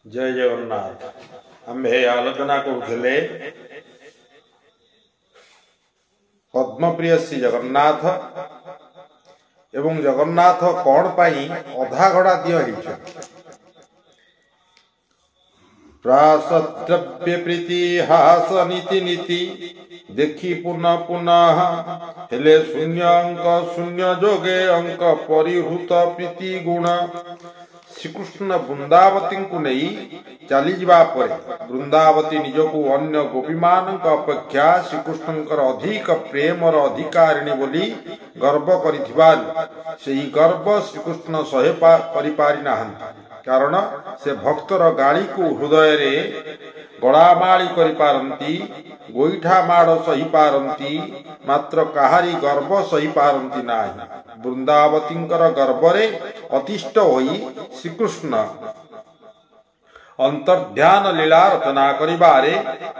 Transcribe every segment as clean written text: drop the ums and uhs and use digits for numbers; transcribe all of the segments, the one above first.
जय जगन्नाथ। आम्भे आलोचना करुले पद्मप्रिय श्री जगन्नाथ एवं जगन्नाथ कौन पाई अधा घड़ा दिय प्रासद्रव्य प्रीति हास नीति नीति देखी पुनः पुनः हेले शून्य अंक शून्य जोगे अंक परिहृत प्रीति गुण श्रीकृष्ण वृंदावती को नहीं चली जावा परे वृंदावती निजको अन्य गोपी मान अपेक्षा श्रीकृष्ण अधिक प्रेमर अधिकारिणी बोली गर्व करिथिबारु सेही गर्व श्रीकृष्ण सहे परिपारि नाहंती कारण से भक्तर गाड़ी को हृदय रे गड़ामाड़ी करि पारंती गोईठा माड़ सही पारंती मात्र कहारी गर्व सही पारंती नाही। वृंदावतींकर गर्व रे अतिष्ठ होई श्रीकृष्ण अंतर्ध्यान लीला रचना करिबारे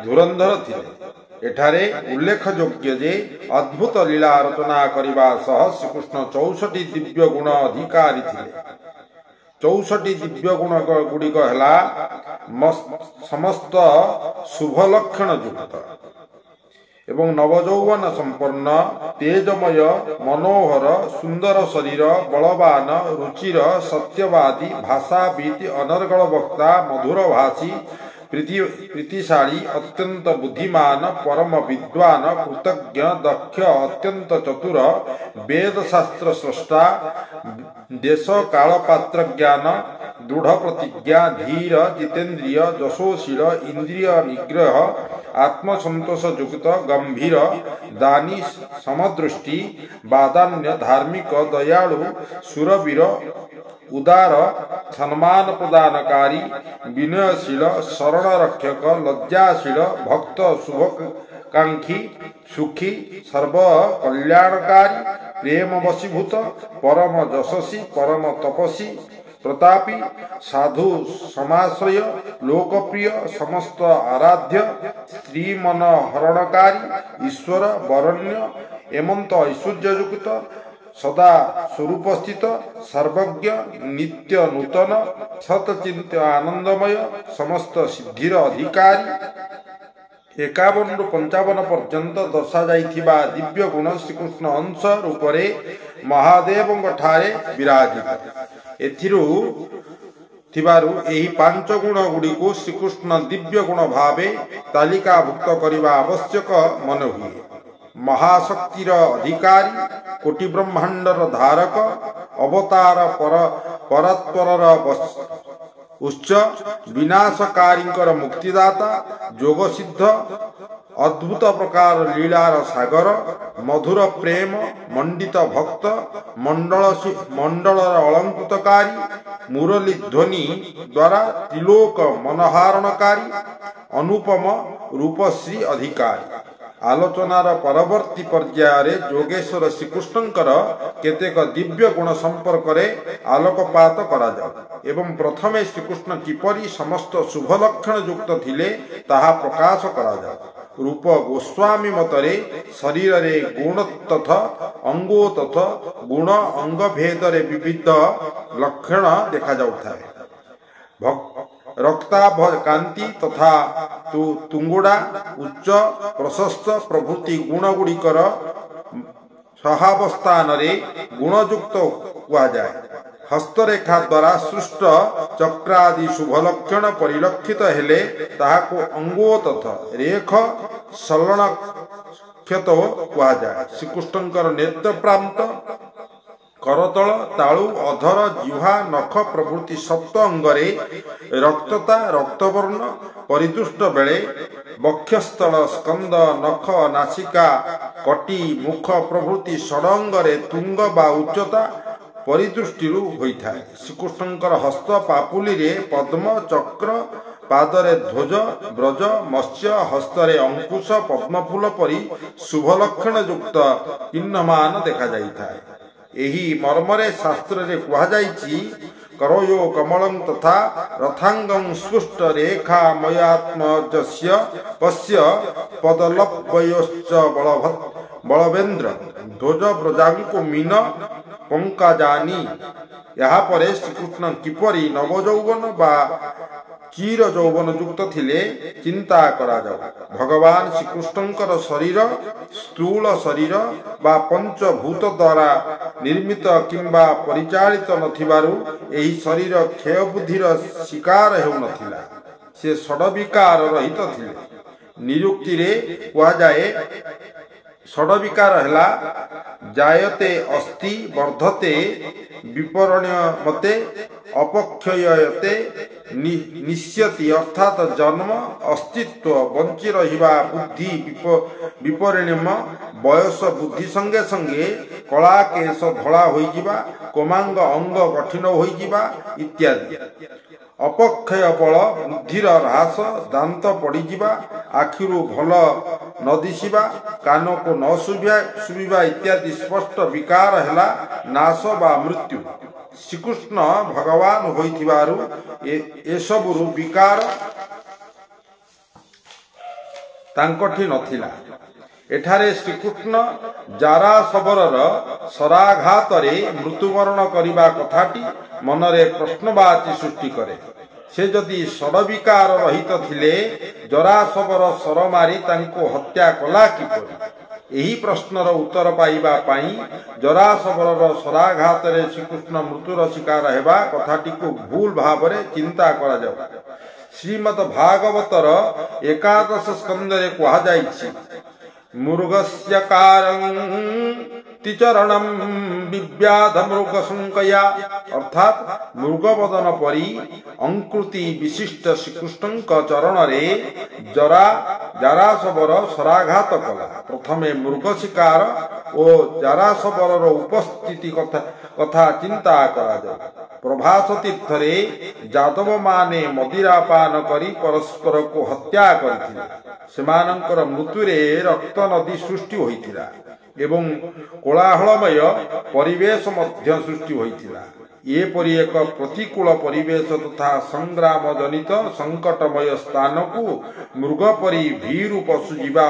धुरंधर थिले। एठारे उल्लेख योग्य जे अद्भुत लीला रचना करिबा सह श्रीकृष्ण 64 दिव्य गुण अधिकारी थिले। 64 दिव्य गुण गुड़िक है समस्त शुभ लक्षण युक्त एवं नवजौवन संपन्न तेजमय मनोहर सुंदर शरीर बलवान रुचिर सत्यवादी भाषाविद अनर्गल वक्ता मधुर भाषी प्रीतिशाली अत्यंत बुद्धिमान परम विद्वान कृतज्ञ दक्ष अत्यंत चतुर वेद शास्त्र स्रष्टा देश काल पात्र ज्ञान दृढ़ प्रतिज्ञा धीर जितेन्द्रिय यशोशील इंद्रिय निग्रह आत्मसंतोष युक्त गंभीर दानी समदृष्टि बादान्य धार्मिक दयालु सुरवीर उदार सम्मान प्रदानकारी विनयशील शरण रक्षक लज्जाशील भक्त शुभकांक्षी सुखी सर्व कल्याणकारी प्रेम वशीभूत परम यशस्वी परम तपस्वी प्रतापी साधु समाश्रय लोकप्रिय समस्त आराध्य स्त्री मन हरणकारी ईश्वर वरण्य एमंत ऐश्वर्ययुक्त सदा स्वरूप स्थित सर्वज्ञ नित्य नूतन सतचिंत्य आनंदमय समस्त सिद्धिर अधिकारी 51 रु 55 पर्यंत दर्शा जाइथिबा दिव्य गुण श्रीकृष्ण अंश रूपरे महादेव ठारे विराजित एथिरु थिबारु एही 5 गुण गुडी को श्रीकृष्ण दिव्य गुण भावे तालिकाभुक्त करिबा आवश्यक मन हुए। महाशक्तिर अधिकारी कोटि ब्रह्मांडर धारक अवतार परत्परर उच्च विनाशकारींकर मुक्तिदाता जोग सिद्ध अद्भुत प्रकार लीलार सागर मधुर प्रेम मंडित भक्त मंडलर अलंकृतकारी मुरली ध्वनि द्वारा त्रिलोक मनहारणकारी अनुपम रूपश्री अधिकारी। आलोचनार परवर्ती पर्यायर जोगेश्वर श्रीकृष्णंकर केतेक दिव्य गुण संपर्क में आलोकपात करा जाउ एवं प्रथमे श्रीकृष्ण किपरि समस्त शुभ लक्षण युक्त थिले ताहा प्रकाश करा जाउ। रूप गोस्वामी मतरे शरीर रे गुण तथा अंगो तथा गुण अंग भेद रे विविध लक्षण देखा जाउथाय। रक्ताभ कांति तथा तुंगुड़ा उच्च प्रशस्त प्रभृति गुण गुड़िकर सहावस्थान रे गुणयुक्त हुआ जाए। हस्तरेखा द्वारा सृष्ट चक्रादि शुभ लक्षण परिलक्षित हेले ताहाको अंगो तथा रेख सलक्षत हुआ जाए। श्रीकृष्णकर नेत्र प्रांत करतल तालु अधर जिह्वा नख प्रभृति सप्त अंगरे रक्तता रक्तवर्ण परिदुष्ट बेले वक्षस्थल स्कंद नख नासिका कटी मुख प्रभृति षडंगरे तुंग बा उच्चता परिदृष्टि होइथाय। श्रीकृष्णकर हस्त पापुली रे पद्म चक्र पादरे ध्वज ब्रज मत्स्य हस्तरे अंकुश पद्मफूल परि शुभ लक्षण युक्त चिन्हमान देखा जाइथाय। एही मर्मरे शास्त्र रे कुहा जाइछि करोयो कमलं तथा रथांगं स्पुष्ट रेखा मयात्मजस्य पश्य पदलपयोश्च बलवेन्द्र ध्वज ब्रजांको मीन पंकजानी। यहाँ पर श्रीकृष्ण किपरि नवजौवन बा ଚିର ଯୌବନ ଯୁକ୍ତ ଥିଲେ ଚିନ୍ତା କରାଯାଉ। ଭଗବାନ ଶ୍ରୀକୃଷ୍ଣଙ୍କର ଶରୀର ସ୍ଥୂଳ ଶରୀର ବା ପଞ୍ଚଭୂତ ଦ୍ୱାରା ନିର୍ମିତ କିମ୍ବା ପରିଚାଳିତ ନଥିବାରୁ ଏହି ଶରୀର କ୍ଷୟ ବୁଦ୍ଧିର ଶିକାର ହେଉନଥିଲା। ସେ ଷଡ଼ବିକାର ରହିତ ଥିଲେ। ନିରୁକ୍ତିରେ କୁହାଯାଏ ଷଡ଼ବିକାର ହେଲା ଜାୟତେ ଅସ୍ତି ବର୍ଦ୍ଧତେ ବିପରିଣମତେ ଅପକ୍ଷୟତେ ନିଶ୍ୟତି ଅର୍ଥାତ ଜନ୍ମ ଅସ୍ତିତ୍ୱ ବଞ୍ଚି ରହିବା ବୁଦ୍ଧି ବିପରିଣମ ବୟସ ବୃଦ୍ଧି ସଙ୍ଗେ ସଙ୍ଗେ କଳା କେଶ ଧଳା ହୋଇଯିବା କୋମାଙ୍ଗ ଅଙ୍ଗ କଠିନ ହୋଇଯିବା ଇତ୍ୟାଦି। ଅପକ୍ଷୟ ବଳ ବୁଦ୍ଧିର ହ୍ରାସ ଦାନ୍ତ ପଡ଼ିଯିବା ଆଖିରୁ ଭଲ ନ ଦିଶିବା କାନକୁ ନ ଶୁଭିବା ଇତ୍ୟାଦି ସ୍ପଷ୍ଟ ବିକାର ହେଲା ନାଶ ବା ମୃତ୍ୟୁ। ଶ୍ରୀକୃଷ୍ଣ ଭଗବାନ ହୋଇଥିବାରୁ ଏସବୁରୁ ବିକାର ତାଙ୍କଠି ନଥିଲା। ଏଠାରେ ଶ୍ରୀକୃଷ୍ଣ ଜାରାଶବରର ଶରାଘାତରେ ମୃତ୍ୟୁବରଣ କରିବା କଥାଟି ମନରେ ପ୍ରଶ୍ନବାଚୀ ସୃଷ୍ଟି କରେ। ସେ ଯଦି ଷଡ଼ବିକାର ରହିତ ଥିଲେ ଜରାଶବର ଶର ମାରି ତାଙ୍କୁ ହତ୍ୟା କଲା କିପରି? ଏହି ପ୍ରଶ୍ନର ଉତ୍ତର ପାଇବା ପାଇଁ ଜରାଶବରର ଶରାଘାତରେ ଶ୍ରୀକୃଷ୍ଣ ମୃତ୍ୟୁର ଶିକାର ହେବା କଥାଟିକୁ ଭୁଲ ଭାବରେ ଚିନ୍ତା କରାଯାଉ। ଶ୍ରୀମଦ୍ ଭାଗବତର ଏକାଦଶ ସ୍କନ୍ଧରେ କୁହାଯାଇଛି ମୃଗସ୍ୟ କାରଂ ତିଚରଣଂ ବିବ୍ୟାଧ ମୃଗ ସଂକୟା ଅର୍ଥାତ୍ ମୃଗବଦନ ପରି ଅଙ୍କୃତି ବିଶିଷ୍ଟ ଶ୍ରୀକୃଷ୍ଣଙ୍କ ଚରଣରେ ଜାରାଶବର ଶରାଘାତ କଲା। ପ୍ରଥମେ ମୃଗ ଶିକାର ଓ ଜାରାଶବରର ଉପସ୍ଥିତି କଥା ଚିନ୍ତା କରାଯାଉ। ପ୍ରଭାସ ତୀର୍ଥରେ ଯାଦବମାନେ ମଦିରାପାନ କରି ପରସ୍ପରକୁ ହତ୍ୟା କରିଥିଲେ। ସେମାନଙ୍କର ମୃତ୍ୟୁରେ ରକ୍ତ ନଦୀ ସୃଷ୍ଟି ହୋଇଥିଲା ଏବଂ କୋଳାହଳମୟ ପରିବେଶ ମଧ୍ୟ ସୃଷ୍ଟି ହୋଇଥିଲା। ଏପରି ଏକ ପ୍ରତିକୂଳ ପରିବେଶ ତଥା ସଂଗ୍ରାମ ଜନିତ ସଙ୍କଟମୟ ସ୍ଥାନକୁ ମୃଗ ପରି ଭୀରୁ ପଶୁଯିବା